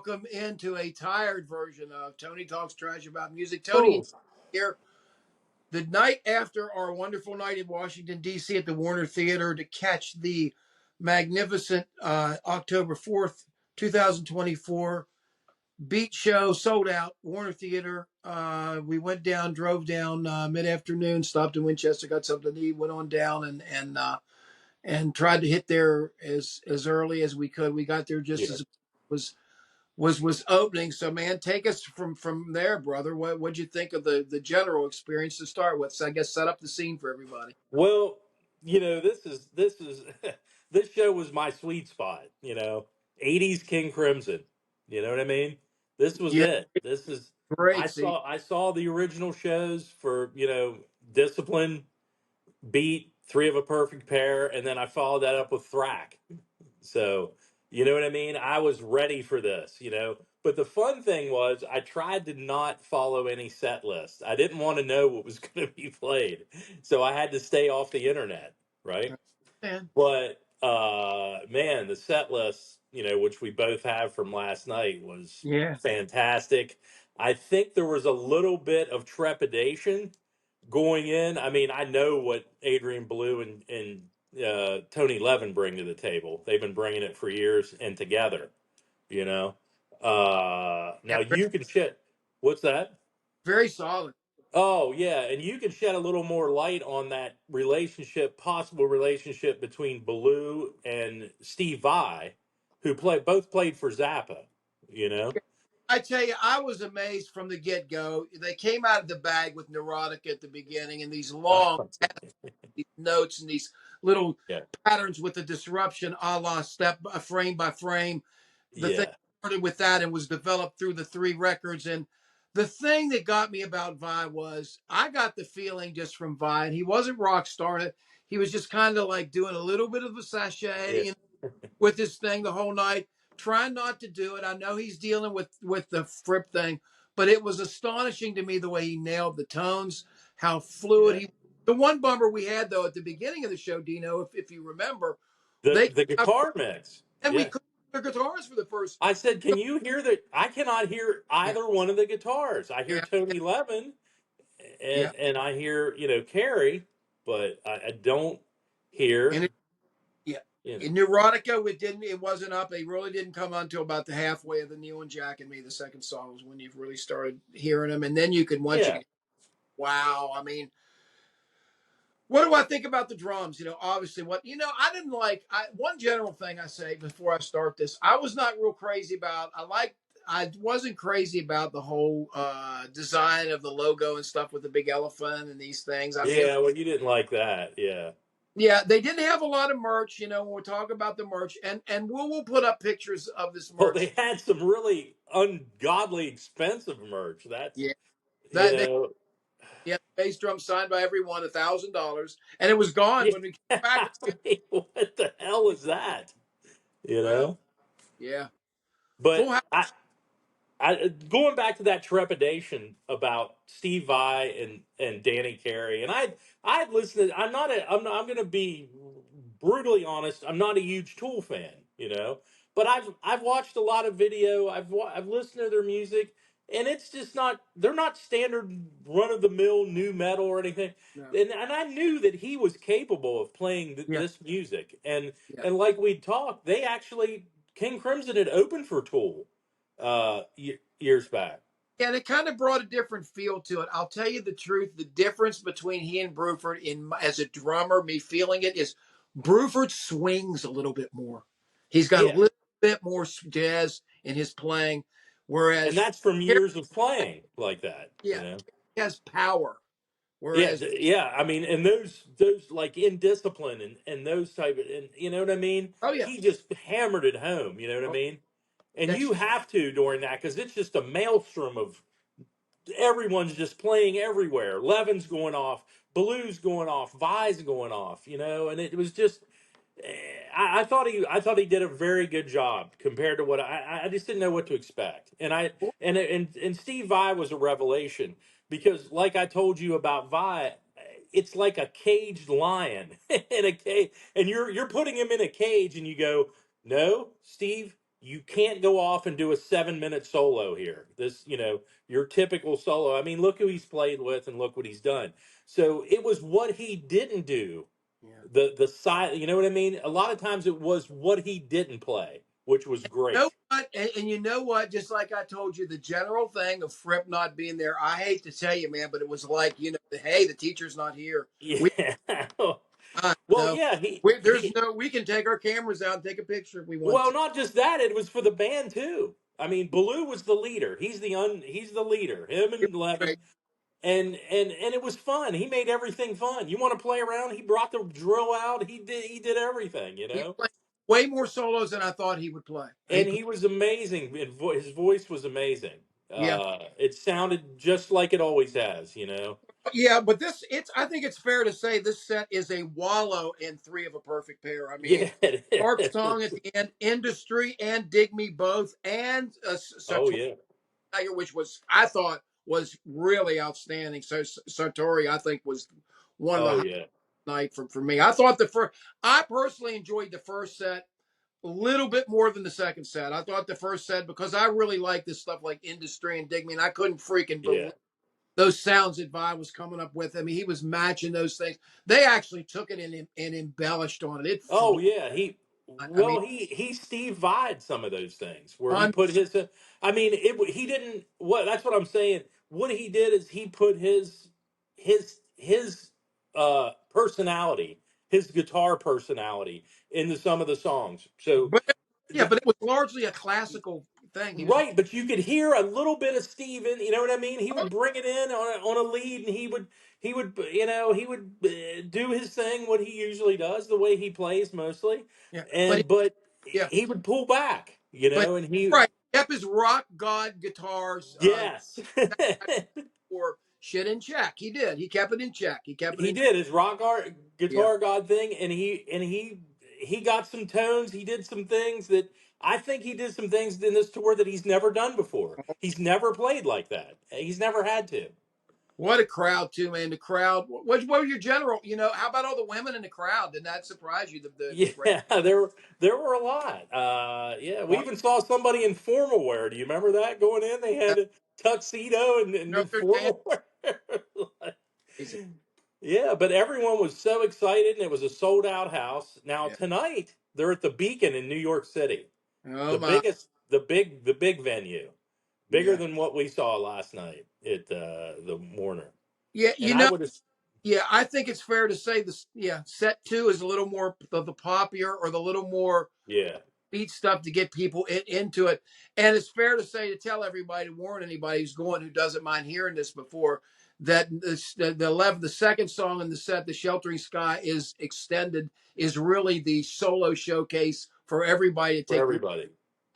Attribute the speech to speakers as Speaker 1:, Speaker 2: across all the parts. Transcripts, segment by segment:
Speaker 1: welcome into a tired version of Tony Talks Trash About Music. Tony
Speaker 2: Oh,
Speaker 1: here, the night after our wonderful night in Washington, D.C. at the Warner Theater to catch the magnificent October 4th, 2024 Beat Show, sold out, Warner Theater. We went down, drove down mid afternoon, stopped in Winchester, got something to eat, went on down and tried to hit there as early as we could. We got there just
Speaker 2: yeah.
Speaker 1: as it was opening. So man, take us from there, brother. What'd you think of the general experience to start with? So I guess set up the scene for everybody.
Speaker 2: Well, this is this show was my sweet spot. 80s King Crimson. You know what I mean? This was
Speaker 1: Yeah,
Speaker 2: it. This is
Speaker 1: great.
Speaker 2: I
Speaker 1: See,
Speaker 2: saw the original shows for Discipline, Beat, Three of a Perfect Pair, and then I followed that up with Thrack. So, you know what I mean? I was ready for this. But the fun thing was I tried to not follow any set list. I didn't want to know what was going to be played. So I had to stay off the internet, right?
Speaker 1: man.
Speaker 2: But man, the set list, which we both have from last night was
Speaker 1: Yeah,
Speaker 2: fantastic. I think there was a little bit of trepidation going in. I mean, I know what Adrian Belew and Tony Levin bring to the table. They've been bringing it for years and together. You know.
Speaker 1: yeah,
Speaker 2: Now you can shed. What's that?
Speaker 1: very solid.
Speaker 2: Oh yeah, and you can shed a little more light on that possible relationship between Belew and Steve Vai, who both played for Zappa. You know.
Speaker 1: I tell you, I was amazed from the get go. They came out of the bag with Neurotic at the beginning and these long these notes and these little
Speaker 2: Yeah.
Speaker 1: patterns with the disruption a la step frame by frame. The thing
Speaker 2: Yeah.
Speaker 1: started with that and was developed through the three records. And the thing that got me about Vi was I got the feeling just from Vi, and he wasn't rock starring it. He was just kind of like doing a little bit of a
Speaker 2: Yeah.
Speaker 1: sashaying with this thing the whole night, trying not to do it. I know he's dealing with the Fripp thing, but it was astonishing to me the way he nailed the tones, how fluid
Speaker 2: Yeah.
Speaker 1: he. The one bummer we had though at the beginning of the show, Dino, if you remember,
Speaker 2: The
Speaker 1: they
Speaker 2: the guitar mix.
Speaker 1: and we
Speaker 2: Yeah.
Speaker 1: couldn't hear their guitars for the first.
Speaker 2: I said, can you hear that? I cannot hear
Speaker 1: Yeah,
Speaker 2: either one of the guitars. I hear
Speaker 1: yeah,
Speaker 2: Tony Levin
Speaker 1: yeah.
Speaker 2: and I hear, Carrie, but I don't hear,
Speaker 1: And it, yeah,
Speaker 2: you know,
Speaker 1: in Neurotica, it wasn't up. It really didn't come on until about the halfway of the Neil and Jack and Me. The second song was when you really started hearing them, and then you could once you
Speaker 2: yeah,
Speaker 1: could, wow. I mean, what do I think about the drums? Obviously, I didn't like. One general thing I say before I start this, I was not real crazy about. I wasn't crazy about the whole design of the logo and stuff with the big elephant and these things. I mean,
Speaker 2: yeah. Well, you didn't like that. Yeah.
Speaker 1: yeah, they didn't have a lot of merch. When we talk about the merch, and we'll put up pictures of this
Speaker 2: Well, they
Speaker 1: merch.
Speaker 2: had some really ungodly expensive merch. That's,
Speaker 1: Yeah,
Speaker 2: you
Speaker 1: that they
Speaker 2: know,
Speaker 1: yeah, bass drum signed by everyone, $1,000, and it was gone
Speaker 2: yeah.
Speaker 1: when we came back.
Speaker 2: I mean, what the hell is that? You
Speaker 1: Well,
Speaker 2: know,
Speaker 1: yeah, full
Speaker 2: but
Speaker 1: house.
Speaker 2: going back to that trepidation about Steve Vai and Danny Carey, and I'd listened. I'm going to be brutally honest. I'm not a huge Tool fan, but I've watched a lot of video. I've listened to their music, and it's just not. They're not standard run of the mill new metal or anything.
Speaker 1: No,
Speaker 2: And I knew that he was capable of playing
Speaker 1: yeah,
Speaker 2: this music, and
Speaker 1: yeah.
Speaker 2: and like we'd talked, they actually King Crimson had opened for Tool years back.
Speaker 1: Yeah, and it kind of brought a different feel to it. I'll tell you the truth. The difference between he and Bruford as a drummer, me feeling it, is Bruford swings a little bit more. He's got a
Speaker 2: Yeah,
Speaker 1: little bit more jazz in his playing,
Speaker 2: and
Speaker 1: whereas
Speaker 2: that's from
Speaker 1: Carey,
Speaker 2: years of playing like that.
Speaker 1: yeah, Carey has power.
Speaker 2: Yeah,
Speaker 1: Whereas,
Speaker 2: yeah. I mean, and those like Indiscipline and those type of, and you know what I mean.
Speaker 1: oh yeah,
Speaker 2: He just hammered it home. You know what I
Speaker 1: oh,
Speaker 2: mean. And
Speaker 1: that's
Speaker 2: you have to during that because it's just a maelstrom of everyone's just playing everywhere. Levin's going off, Blue's going off, Vi's going off. And it was just I thought he did a very good job compared to what I just didn't know what to expect. And Steve Vai was a revelation because like I told you about Vi, it's like a caged lion in a cage, and you're putting him in a cage, and you go, no, Steve. you can't go off and do a 7 minute solo here. This, your typical solo. I mean, look who he's played with and look what he's done. So it was what he didn't do.
Speaker 1: Yeah.
Speaker 2: The side, you know what I mean? A lot of times it was what he didn't play, which was
Speaker 1: You know
Speaker 2: great.
Speaker 1: what? And you know what? Just like I told you, the general thing of Fripp not being there, I hate to tell you, man, but it was like, hey, the teacher's not here. We
Speaker 2: Yeah. Well,
Speaker 1: no,
Speaker 2: yeah,
Speaker 1: there's no, we can take our cameras out and take a picture if we want
Speaker 2: well,
Speaker 1: to.
Speaker 2: not just that, it was for the band too. I mean, Baloo was the leader. He's the leader. Him
Speaker 1: It
Speaker 2: and
Speaker 1: was
Speaker 2: Levin,
Speaker 1: great.
Speaker 2: and it was fun. He made everything fun. You want to play around? He brought the drill out. He did everything,
Speaker 1: He played way more solos than I thought he would play.
Speaker 2: And he was amazing. His voice was amazing.
Speaker 1: Yeah.
Speaker 2: It sounded just like it always has.
Speaker 1: Yeah, but I think it's fair to say this set is a wallow in three of a perfect pair. I mean,
Speaker 2: Yeah, it
Speaker 1: Mark's song at
Speaker 2: is.
Speaker 1: the end, Industry and Dig Me Both, and
Speaker 2: Oh
Speaker 1: Sartori,
Speaker 2: yeah,
Speaker 1: which I thought was really outstanding. So Sartori, I think, was one of the
Speaker 2: oh
Speaker 1: highlights
Speaker 2: yeah,
Speaker 1: of the night for me. I personally enjoyed the first set a little bit more than the second set. I thought the first set, because I really like this stuff like Industry and Dig Me, and I couldn't freaking
Speaker 2: yeah.
Speaker 1: believe those sounds that Vi was coming up with. I mean, he was matching those things. They actually took it and embellished on it. It flew.
Speaker 2: Oh yeah,
Speaker 1: I mean,
Speaker 2: he Steve Vied some of those things where he
Speaker 1: on,
Speaker 2: put his. I mean, he didn't. What that's what I'm saying. What he did is he put his personality, his guitar personality into some of the songs. So
Speaker 1: but yeah,
Speaker 2: the
Speaker 1: but it was largely a classical thing. He was
Speaker 2: right, but you could hear a little bit of Steven, you know what I mean? He
Speaker 1: oh,
Speaker 2: would bring it in on a lead, and he would do his thing, what he usually does, the way he plays mostly,
Speaker 1: yeah,
Speaker 2: but
Speaker 1: yeah,
Speaker 2: he would pull back,
Speaker 1: but
Speaker 2: and he
Speaker 1: right. He kept his rock god guitars
Speaker 2: yes,
Speaker 1: or shit in check. He did. He kept it in check. He kept it
Speaker 2: he
Speaker 1: in check.
Speaker 2: did his rock art
Speaker 1: Yeah.
Speaker 2: guitar god thing, and he got some tones. He did some things that I think he did some things in this tour that he's never done before. He's never played like that. He's never had to.
Speaker 1: What a crowd too, man! The crowd. What were your general? How about all the women in the crowd? Did that surprise you? The great.
Speaker 2: Yeah, there were a lot. Yeah, we even saw somebody in formal wear. Do you remember that going in? They had a tuxedo and
Speaker 1: No,
Speaker 2: the
Speaker 1: they're dancing.
Speaker 2: formal wear. Like,
Speaker 1: Amazing.
Speaker 2: yeah, but everyone was so excited, and it was a sold out house. Now
Speaker 1: Yeah.
Speaker 2: tonight they're at the Beacon in New York City,
Speaker 1: Oh
Speaker 2: the
Speaker 1: my.
Speaker 2: biggest, the big venue, bigger
Speaker 1: Yeah.
Speaker 2: than what we saw last night at the Warner.
Speaker 1: Yeah.
Speaker 2: And I would have,
Speaker 1: Yeah. I think it's fair to say this. Yeah. Set two is a little more of the poppier or the little more
Speaker 2: yeah,
Speaker 1: beat stuff to get people into it. And it's fair to say, to tell everybody, to warn anybody who's going, who doesn't mind hearing this before, that the second song in the set, "The Sheltering Sky," is extended, is really the solo showcase for everybody to
Speaker 2: for
Speaker 1: take.
Speaker 2: everybody.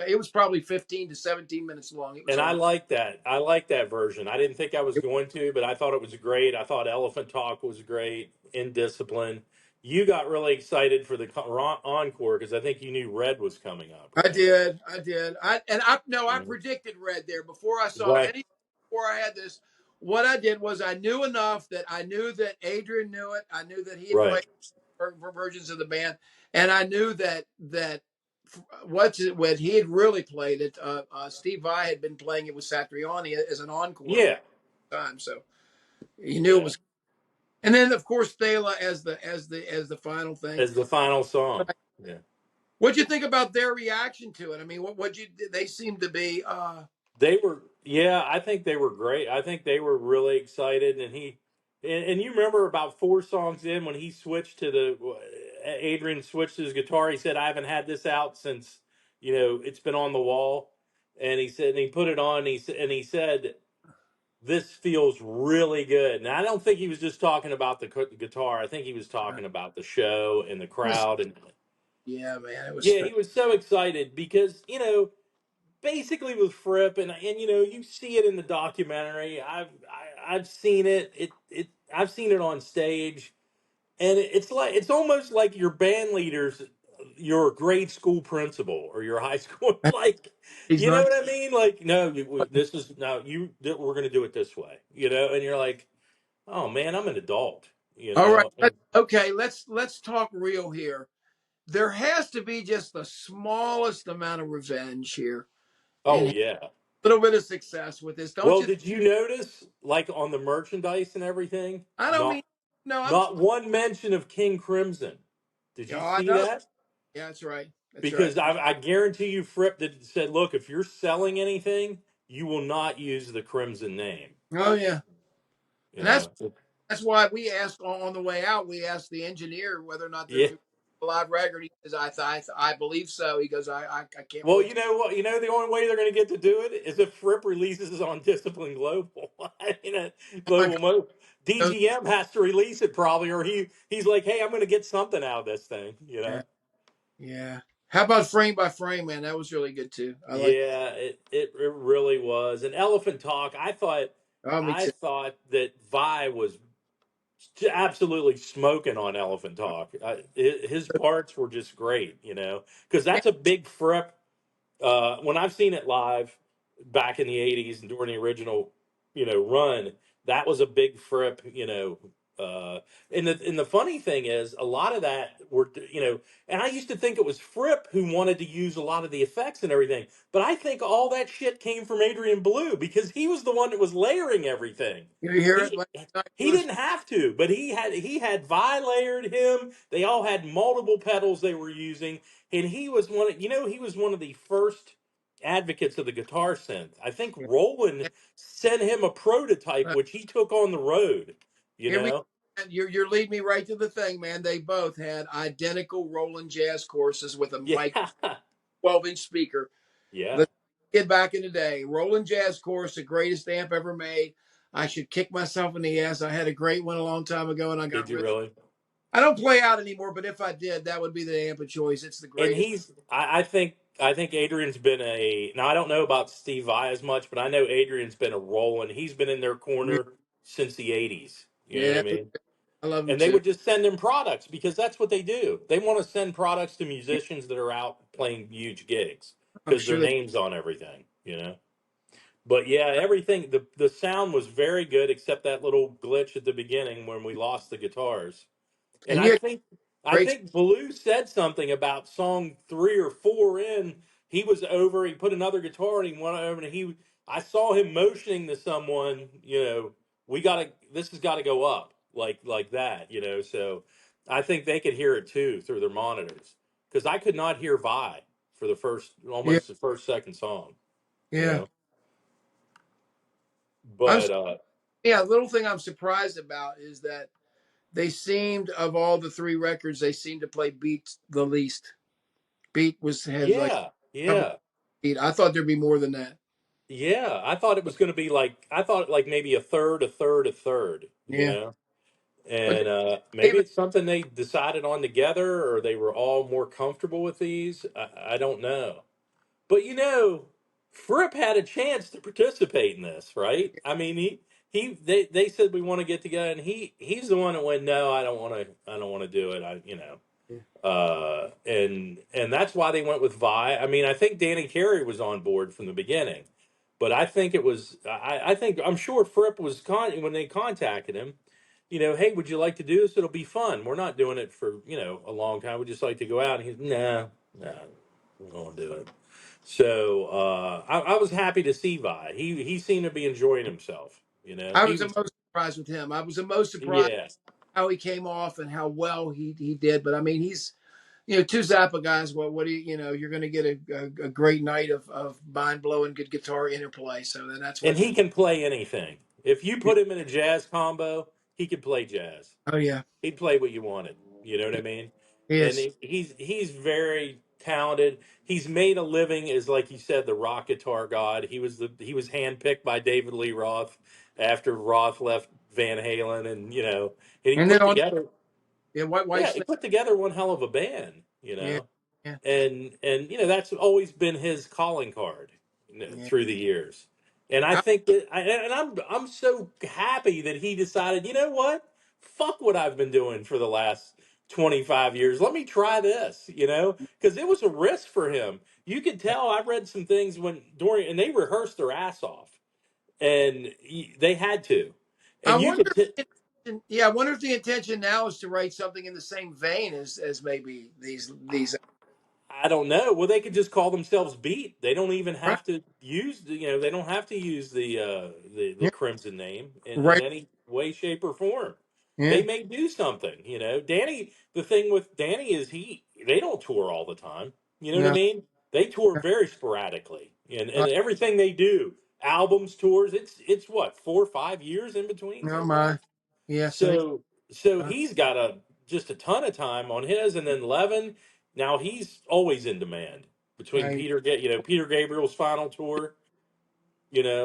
Speaker 1: It was probably 15 to 17 minutes long. It was
Speaker 2: And
Speaker 1: a
Speaker 2: I
Speaker 1: lot.
Speaker 2: like that. I like that version. I didn't think I was going to, but I thought it was great. I thought Elephant Talk was great. Indiscipline. You got really excited for the encore because I think you knew Red was coming up,
Speaker 1: I
Speaker 2: right?
Speaker 1: did. I did. I
Speaker 2: Mhm.
Speaker 1: predicted red there before I saw
Speaker 2: Right.
Speaker 1: any. Before I had this, what I did was I knew enough that I knew that Adrian knew it. I knew that he had played
Speaker 2: Right.
Speaker 1: for versions of the band, and I knew that what's it when he had really played it. Steve Vai had been playing it with Satriani as an encore
Speaker 2: Yeah.
Speaker 1: time, so you knew it
Speaker 2: Yeah.
Speaker 1: was. And then of course Thela as the final thing.
Speaker 2: As the final song. Yeah.
Speaker 1: What'd you think about their reaction to it? I mean, what you they seem to be.
Speaker 2: They were, yeah, I think they were great. I think they were really excited. And you remember about four songs in when he switched to Adrian switched his guitar. He said, I haven't had this out since, it's been on the wall. And he said, and he put it on, and he said, this feels really good. And I don't think he was just talking about the guitar. I think he was talking about the show and the crowd. And
Speaker 1: Yeah, man, it was.
Speaker 2: yeah, he was so excited because, basically with Fripp, and you see it in the documentary. I've seen it. I've seen it on stage, and it's almost like your band leaders, your grade school principal or your high school, like
Speaker 1: He's
Speaker 2: you know
Speaker 1: not.
Speaker 2: what I mean? Like no, this is no we're going to do it this way, and you're like, oh man, I'm an adult,
Speaker 1: All right.
Speaker 2: and
Speaker 1: Okay. Let's talk real here. there has to be just the smallest amount of revenge here
Speaker 2: Oh
Speaker 1: and a
Speaker 2: yeah.
Speaker 1: little bit of success with this, don't
Speaker 2: Well,
Speaker 1: you?
Speaker 2: did you notice, like on the merchandise and everything,
Speaker 1: I don't mean
Speaker 2: not
Speaker 1: no. I'm
Speaker 2: not one mention of King Crimson? Did you
Speaker 1: yeah, I
Speaker 2: see
Speaker 1: know.
Speaker 2: that?
Speaker 1: Yeah, that's right. That's right.
Speaker 2: Because I guarantee you, Fripp did, said, "Look, if you're selling anything, you will not use the Crimson name."
Speaker 1: Oh yeah,
Speaker 2: You
Speaker 1: and that's
Speaker 2: know?
Speaker 1: that's why we asked on the way out. We asked the engineer whether or not
Speaker 2: Yeah.
Speaker 1: there's a live record. He says, I believe so. He goes, I can't
Speaker 2: Well,
Speaker 1: wait.
Speaker 2: you know what? You know the only way they're going to get to do it is if Fripp releases it on Discipline Global. I mean,
Speaker 1: Oh my
Speaker 2: Global
Speaker 1: God.
Speaker 2: Mo.
Speaker 1: Those-
Speaker 2: DGM has to release it probably, or he's like, "Hey, I'm going to get something out of this thing." You
Speaker 1: Yeah,
Speaker 2: know?
Speaker 1: yeah. How about frame by frame, man? That was really good too. I like.
Speaker 2: Yeah, it really was. And Elephant Talk,
Speaker 1: Oh, me
Speaker 2: I
Speaker 1: too.
Speaker 2: thought that Vi was absolutely smoking on Elephant Talk. His parts were just great, you know, because
Speaker 1: And,
Speaker 2: that's a big Fripp. When I've seen it live back in the '80s and during the original, run, that was a big Fripp, and the funny thing is, a lot of that and I used to think it was Fripp who wanted to use a lot of the effects and everything, but I think all that shit came from Adrian Blue because he was the one that was layering everything.
Speaker 1: you hear it
Speaker 2: He
Speaker 1: last night? It
Speaker 2: he
Speaker 1: was
Speaker 2: didn't have to, but he had Vi layered him. They all had multiple pedals they were using, and he was one of the first advocates of the guitar synth. I think
Speaker 1: yeah.
Speaker 2: Roland sent him a prototype
Speaker 1: Uh,
Speaker 2: which he took on the road, you
Speaker 1: Here we.
Speaker 2: know.
Speaker 1: You're leading me right to the thing, man. They both had identical Roland jazz courses with a
Speaker 2: Yeah.
Speaker 1: mic 12-inch speaker.
Speaker 2: Yeah.
Speaker 1: Let's get back in the day. Roland Jazz Course, the greatest amp ever made. I should kick myself in the ass. I had a great one a long time ago, and I
Speaker 2: Did
Speaker 1: got
Speaker 2: you
Speaker 1: rid.
Speaker 2: really?
Speaker 1: I don't play out anymore, but if I did, that would be the amp of choice. It's the
Speaker 2: And
Speaker 1: greatest.
Speaker 2: I think Adrian's been now I don't know about Steve Vai as much, but I know Adrian's been a Roland. He's been in their corner since the '80s. You know what
Speaker 1: Yeah,
Speaker 2: I mean?
Speaker 1: I love him
Speaker 2: And they
Speaker 1: too.
Speaker 2: would just send him products because that's what they do. They want to send products to musicians that are out playing huge gigs
Speaker 1: I'm
Speaker 2: because their
Speaker 1: sure they.
Speaker 2: name's on everything, you know. But yeah, everything the sound was very good except that little glitch at the beginning when we lost the guitars. And
Speaker 1: And
Speaker 2: I
Speaker 1: you had
Speaker 2: think I
Speaker 1: great.
Speaker 2: think Blue said something about song 3 or 4 in. He was over. He put another guitar and he went over and I saw him motioning to someone. This has got to go up like that. So I think they could hear it too through their monitors because I could not hear Vi for
Speaker 1: Yeah,
Speaker 2: almost the first second song. You
Speaker 1: yeah.
Speaker 2: know,
Speaker 1: I'm.
Speaker 2: but
Speaker 1: Yeah, little thing I'm surprised about is that they seemed of all the three records, they seemed to play Beat the least. Beat was had like
Speaker 2: yeah,
Speaker 1: a couple
Speaker 2: yeah.
Speaker 1: beat. I thought there'd be more than that.
Speaker 2: Yeah, I thought it was going to be I thought like maybe a third, a third, a third,
Speaker 1: Yeah, but
Speaker 2: and maybe
Speaker 1: David,
Speaker 2: it's something they decided on together or they were all more comfortable with these. I don't know. But Fripp had a chance to participate in this, right? I mean, they said we want to get together and he's the one that went, "No, I don't want to do it."
Speaker 1: yeah,
Speaker 2: And that's why they went with Vi. I mean, I think Danny Carey was on board from the beginning, but I think it was. I'm sure Fripp was when they contacted him. Hey, would you like to do this? It'll be fun. We're not doing it for a long time. We just like to go out. And he's no, we won't do it. So I was happy to see Vi. He seemed to be enjoying himself.
Speaker 1: I
Speaker 2: He
Speaker 1: was the
Speaker 2: was.
Speaker 1: most surprised with him. I was the most surprised
Speaker 2: Yeah.
Speaker 1: how he came off and how well he did. But I mean, he's two Zappa guys. What do you're going to get a great night of mind blowing good guitar interplay. So then that's
Speaker 2: And
Speaker 1: what.
Speaker 2: he can play anything. If you put him in a jazz combo, he could play jazz.
Speaker 1: Oh yeah,
Speaker 2: He'd play what you wanted. You know what I mean? And
Speaker 1: yes.
Speaker 2: he's very talented. He's made a living as, like you said, the rock guitar god. He was handpicked by David Lee Roth after Roth left Van Halen, and he
Speaker 1: And then
Speaker 2: put
Speaker 1: on
Speaker 2: together
Speaker 1: White
Speaker 2: yeah he
Speaker 1: Snake.
Speaker 2: put together one hell of a band.
Speaker 1: Yeah, yeah,
Speaker 2: And that's always been his calling card
Speaker 1: yeah.
Speaker 2: through the years. And I
Speaker 1: I,
Speaker 2: think that I'm so happy that he decided, you know what? Fuck what I've been doing for the last 25 years. Let me try this, because it was a risk for him. You could tell. I read some things and they rehearsed their ass off, and they had to.
Speaker 1: I
Speaker 2: And you
Speaker 1: wonder
Speaker 2: could
Speaker 1: if Yeah, I wonder if the intention now is to write something in the same vein as maybe these.
Speaker 2: I don't know. Well, they could just call themselves Beat. They don't even
Speaker 1: Right.
Speaker 2: have to use they don't have to use the
Speaker 1: Yeah.
Speaker 2: Crimson name in
Speaker 1: Right.
Speaker 2: any way, shape, or form.
Speaker 1: Yeah.
Speaker 2: They may do something. Danny. The thing with Danny is they don't tour all the time. You know what I
Speaker 1: No.
Speaker 2: mean? They tour very sporadically, and
Speaker 1: Right.
Speaker 2: everything they do, albums, tours. It's what 4 or 5 years in between
Speaker 1: No, my.
Speaker 2: sometimes.
Speaker 1: Yeah. So they.
Speaker 2: So
Speaker 1: Uh,
Speaker 2: he's got just a ton of time on his, and then Levin. Now he's always in demand between
Speaker 1: right.
Speaker 2: Peter Gabriel's final tour,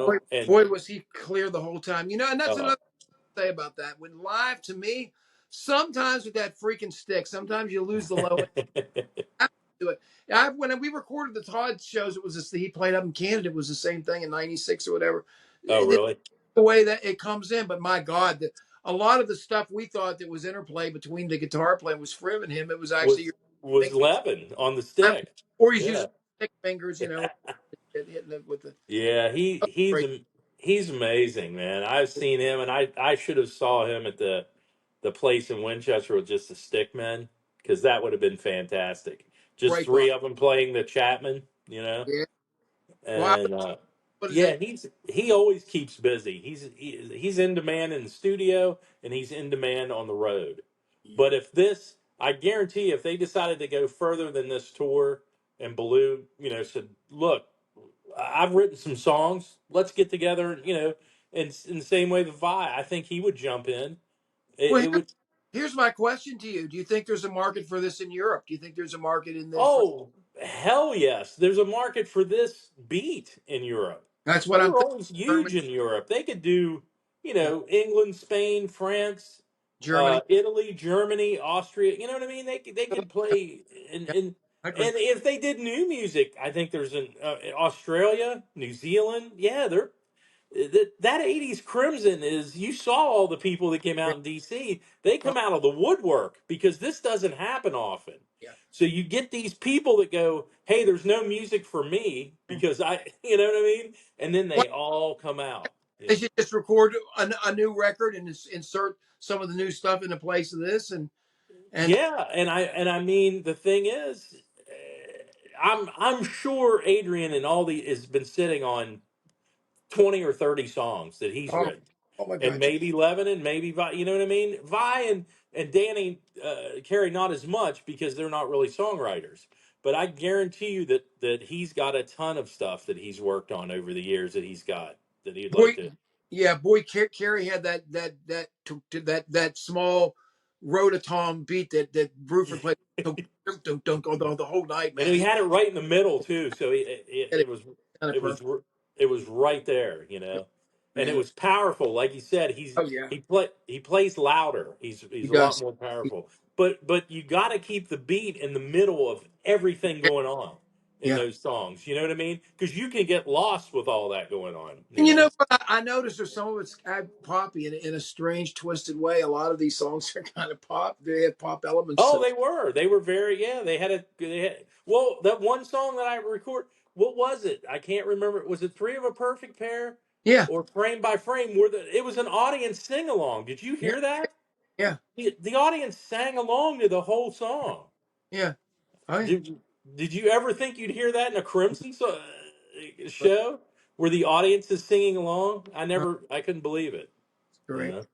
Speaker 1: Boy,
Speaker 2: and
Speaker 1: boy, was he clear the whole time. And that's
Speaker 2: uh,
Speaker 1: another thing to say about that. When live, to me, sometimes with that freaking stick, sometimes you lose the low end to it. When we recorded the Todd shows, it was just, he played up in Canada. It was the same thing in '96 or whatever.
Speaker 2: oh really?
Speaker 1: The way that it comes in, but my God, a lot of the stuff we thought that was interplay between the guitar player was Frim and him. It was actually
Speaker 2: Was
Speaker 1: your
Speaker 2: was
Speaker 1: thing,
Speaker 2: Levin on the stick?
Speaker 1: or he's
Speaker 2: Yeah,
Speaker 1: using stick fingers, hitting it with the.
Speaker 2: yeah.
Speaker 1: Oh, great.
Speaker 2: He's amazing, man. I've seen him, and I should have saw him at the place in Winchester with just the Stickmen, because that would have been fantastic. Just
Speaker 1: Great band.
Speaker 2: three of them playing the Chapman,
Speaker 1: Yeah. Well,
Speaker 2: and
Speaker 1: what is
Speaker 2: yeah,
Speaker 1: it?
Speaker 2: he always keeps busy. He's in demand in the studio, and he's in demand on the road. But I guarantee, if they decided to go further than this tour, and Baloo, said, "Look, I've written some songs. Let's get together." In the same way the Vi, I think he would jump in.
Speaker 1: Well,
Speaker 2: It would.
Speaker 1: here's my question to you: do you think there's a market for this in Europe? Do you think there's a market in this for?
Speaker 2: Oh, hell yes. There's a market for this beat in Europe.
Speaker 1: That's what
Speaker 2: They
Speaker 1: I'm
Speaker 2: were
Speaker 1: thinking.
Speaker 2: always
Speaker 1: Germany,
Speaker 2: huge in Europe. They could do,
Speaker 1: yeah,
Speaker 2: England, Spain, France,
Speaker 1: Germany.
Speaker 2: Italy, Germany, Austria. You know what I mean? They could play, and
Speaker 1: Yeah,
Speaker 2: and
Speaker 1: I agree.
Speaker 2: and if they did new music, I think there's an Australia, New Zealand. Yeah, that 80s Crimson is, you saw all the people that came
Speaker 1: Yeah,
Speaker 2: out in DC. They
Speaker 1: oh,
Speaker 2: come out of the woodwork because this doesn't happen often.
Speaker 1: yeah.
Speaker 2: So you get these people that go, "Hey, there's no music for me because I," you know what I mean? And then
Speaker 1: Well,
Speaker 2: they all come out.
Speaker 1: they should just record a new record and just insert some of the new stuff into place of this, and
Speaker 2: Yeah, and I mean, the thing is, I'm sure Adrian and Aldi has been sitting on 20 or 30 songs that he's
Speaker 1: oh,
Speaker 2: written,
Speaker 1: oh my
Speaker 2: and
Speaker 1: God,
Speaker 2: maybe Levin, and maybe Vi, you know what I mean? Vi and Danny Carey, not as much because they're not really songwriters. But I guarantee you that he's got a ton of stuff that he's worked on over the years that he's got that he'd like
Speaker 1: boy,
Speaker 2: to.
Speaker 1: yeah, boy, Carrie had that small rototom beat that Bruford played. Don't the whole night,
Speaker 2: And
Speaker 1: man.
Speaker 2: he
Speaker 1: He
Speaker 2: had it right in the middle too, so
Speaker 1: had it
Speaker 2: it was
Speaker 1: kind of
Speaker 2: it was
Speaker 1: perfect.
Speaker 2: it was right there, and it
Speaker 1: Man,
Speaker 2: was powerful. Like you said,
Speaker 1: oh yeah,
Speaker 2: he plays louder.
Speaker 1: he
Speaker 2: He's a lot
Speaker 1: does.
Speaker 2: more
Speaker 1: He-
Speaker 2: powerful. But you got to keep the beat in the middle of everything going on in
Speaker 1: yeah.
Speaker 2: those songs. You know what I mean? Because you can get lost with all that going on.
Speaker 1: And you know what? I noticed there's some of it's kind of poppy in a strange, twisted way. A lot of these songs are kind of pop. They have pop elements to
Speaker 2: Oh,
Speaker 1: them.
Speaker 2: they were very, yeah. Well, that one song that I record. What was it? I can't remember. Was it Three of a Perfect Pair
Speaker 1: Yeah,
Speaker 2: or Frame by Frame? Where it was an audience sing along. Did you
Speaker 1: yeah,
Speaker 2: hear that?
Speaker 1: yeah,
Speaker 2: The audience sang along to the whole song.
Speaker 1: yeah. Oh yeah,
Speaker 2: Did Did you ever think you'd hear that in a Crimson show where the audience is singing along?
Speaker 1: oh,
Speaker 2: I couldn't believe it. You
Speaker 1: great.
Speaker 2: know?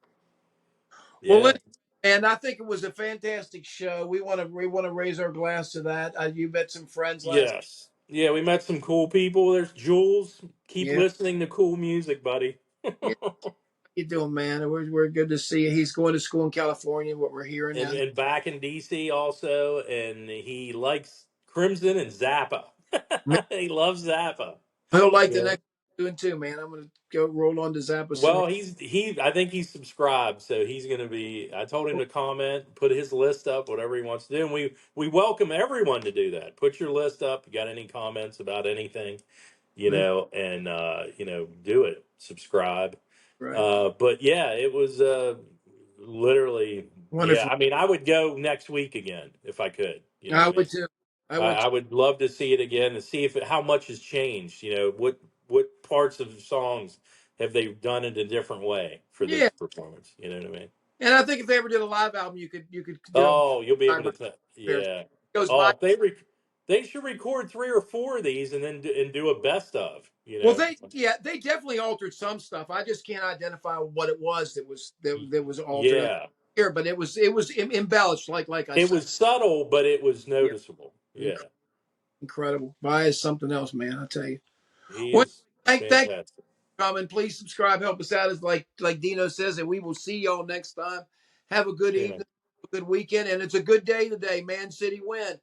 Speaker 1: Well,
Speaker 2: Yeah.
Speaker 1: and I think it was a fantastic show. We want to raise our glass to that. You met some friends last.
Speaker 2: Yes. Yeah, we met some cool people. There's Jules. Keep
Speaker 1: Yeah,
Speaker 2: listening to cool music, buddy.
Speaker 1: yeah. How you doing, man? We're good to see you. He's going to school in California. What we're hearing now.
Speaker 2: And back in DC also, and he likes Crimson and Zappa. He loves Zappa.
Speaker 1: He'll like the
Speaker 2: Yeah.
Speaker 1: next doing too, man. I'm gonna go roll on to Zappa soon.
Speaker 2: Well, I think he's subscribed, so he's going to be. I told him to comment, put his list up, whatever he wants to do, and we welcome everyone to do that. Put your list up. You got any comments about anything,
Speaker 1: Right,
Speaker 2: and do it. Subscribe.
Speaker 1: right.
Speaker 2: But yeah, it was literally, yeah.
Speaker 1: Wonderful.
Speaker 2: I mean, I would go next week again if I could. You know what
Speaker 1: I
Speaker 2: I
Speaker 1: would
Speaker 2: mean?
Speaker 1: too. I would.
Speaker 2: I would love to see it again and see how much has changed. What parts of songs have they done in a different way for this
Speaker 1: Yeah,
Speaker 2: performance? You know what I mean?
Speaker 1: And I think if they ever did a live album, you could do a
Speaker 2: Oh, you'll be able
Speaker 1: side
Speaker 2: to
Speaker 1: by
Speaker 2: tell.
Speaker 1: comparison.
Speaker 2: Yeah.
Speaker 1: It goes by.
Speaker 2: Oh, they should record 3 or 4 of these and then do a best of.
Speaker 1: Well, they definitely altered some stuff. I just can't identify what it was that was altered. I
Speaker 2: Yeah.
Speaker 1: here, but it was embellished, like I
Speaker 2: It
Speaker 1: said.
Speaker 2: was subtle, but it was
Speaker 1: Yeah,
Speaker 2: noticeable. Yeah.
Speaker 1: incredible. Vi is something else, man. I tell you.
Speaker 2: He
Speaker 1: Well,
Speaker 2: is
Speaker 1: thank you
Speaker 2: fantastic.
Speaker 1: for coming. Please subscribe, help us out. As like Dino says, and we will see y'all next time. Have a good
Speaker 2: Yeah.
Speaker 1: evening, a good weekend, and it's a good day today. Man City win.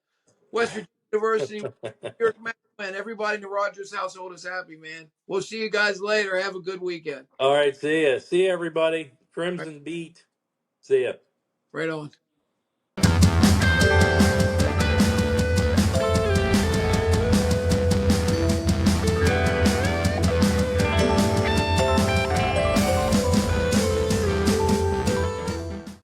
Speaker 1: West Virginia University, New York Mets win. Everybody in the Rogers household is happy, man. We'll see you guys later. Have a good weekend.
Speaker 2: All right. See ya. See ya, everybody.
Speaker 1: Right,
Speaker 2: Crimson Beat. See ya.
Speaker 1: right on.